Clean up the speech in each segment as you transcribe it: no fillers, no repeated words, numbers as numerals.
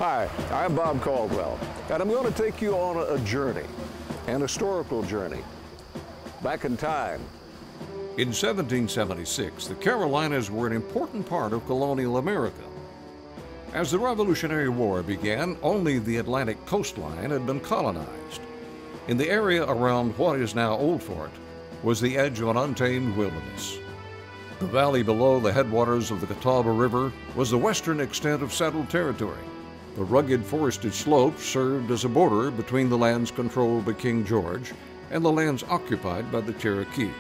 Hi, I'm Bob Caldwell, and I'm going to take you on a journey, an historical journey, back in time. In 1776, the Carolinas were an important part of colonial America. As the Revolutionary War began, only the Atlantic coastline had been colonized. In the area around what is now Old Fort was the edge of an untamed wilderness. The valley below the headwaters of the Catawba River was the western extent of settled territory. The rugged forested slopes served as a border between the lands controlled by King George and the lands occupied by the Cherokee.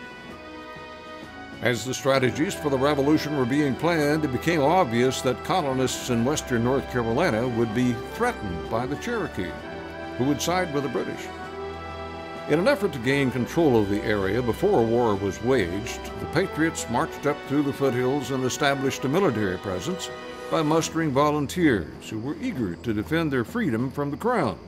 As the strategies for the Revolution were being planned, it became obvious that colonists in western North Carolina would be threatened by the Cherokee, who would side with the British. In an effort to gain control of the area before a war was waged, the Patriots marched up through the foothills and established a military presence by mustering volunteers who were eager to defend their freedom from the Crown.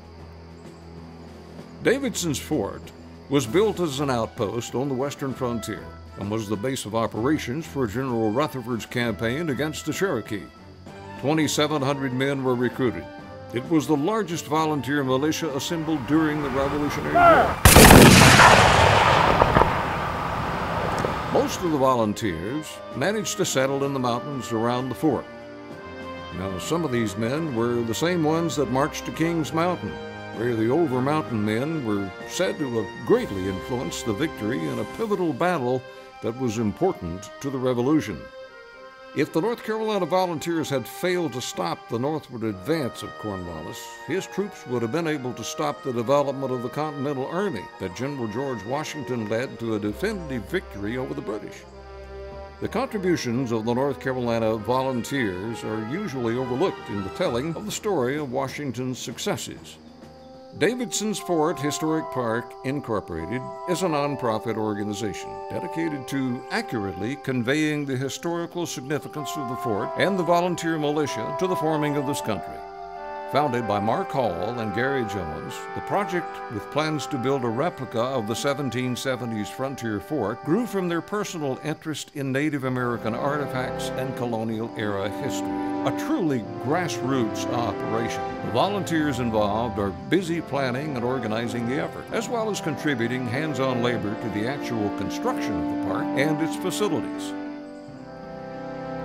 Davidson's fort was built as an outpost on the western frontier and was the base of operations for General Rutherford's campaign against the Cherokee. 2,700 men were recruited. It was the largest volunteer militia assembled during the Revolutionary War. Most of the volunteers managed to settle in the mountains around the fort. Now, some of these men were the same ones that marched to Kings Mountain, where the Over Mountain men were said to have greatly influenced the victory in a pivotal battle that was important to the Revolution. If the North Carolina volunteers had failed to stop the northward advance of Cornwallis, his troops would have been able to stop the development of the Continental Army that General George Washington led to a definitive victory over the British. The contributions of the North Carolina volunteers are usually overlooked in the telling of the story of Washington's successes. Davidson's Fort Historic Park, Incorporated, is a nonprofit organization dedicated to accurately conveying the historical significance of the fort and the volunteer militia to the forming of this country. Founded by Mark Hall and Gary Jones, the project, with plans to build a replica of the 1770s frontier fort, grew from their personal interest in Native American artifacts and colonial-era history. A truly grassroots operation. The volunteers involved are busy planning and organizing the effort, as well as contributing hands-on labor to the actual construction of the park and its facilities.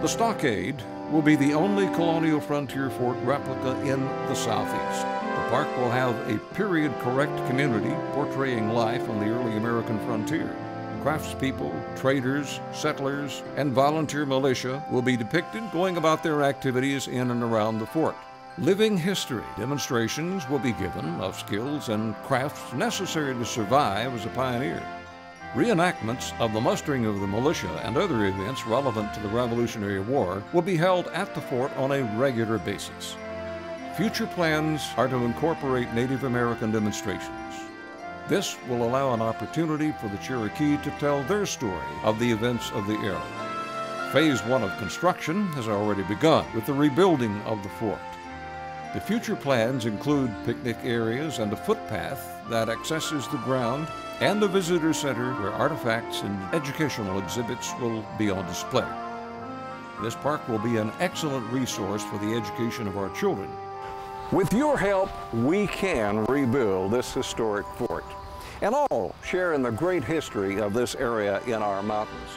The stockade will be the only colonial frontier fort replica in the Southeast. The park will have a period-correct community portraying life on the early American frontier. Craftspeople, traders, settlers, and volunteer militia will be depicted going about their activities in and around the fort. Living history demonstrations will be given of skills and crafts necessary to survive as a pioneer. Reenactments of the mustering of the militia and other events relevant to the Revolutionary War will be held at the fort on a regular basis. Future plans are to incorporate Native American demonstrations. This will allow an opportunity for the Cherokee to tell their story of the events of the era. Phase 1 of construction has already begun with the rebuilding of the fort. The future plans include picnic areas and a footpath that accesses the ground and a visitor center where artifacts and educational exhibits will be on display. This park will be an excellent resource for the education of our children. With your help, we can rebuild this historic fort and all share in the great history of this area in our mountains.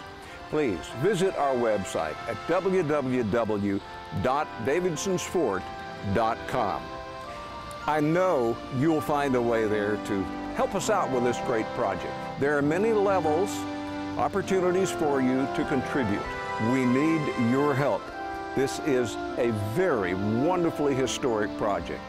Please visit our website at www.davidsonsfort.com. I know you'll find a way there to help us out with this great project. There are many levels, opportunities for you to contribute. We need your help. This is a very wonderfully historic project.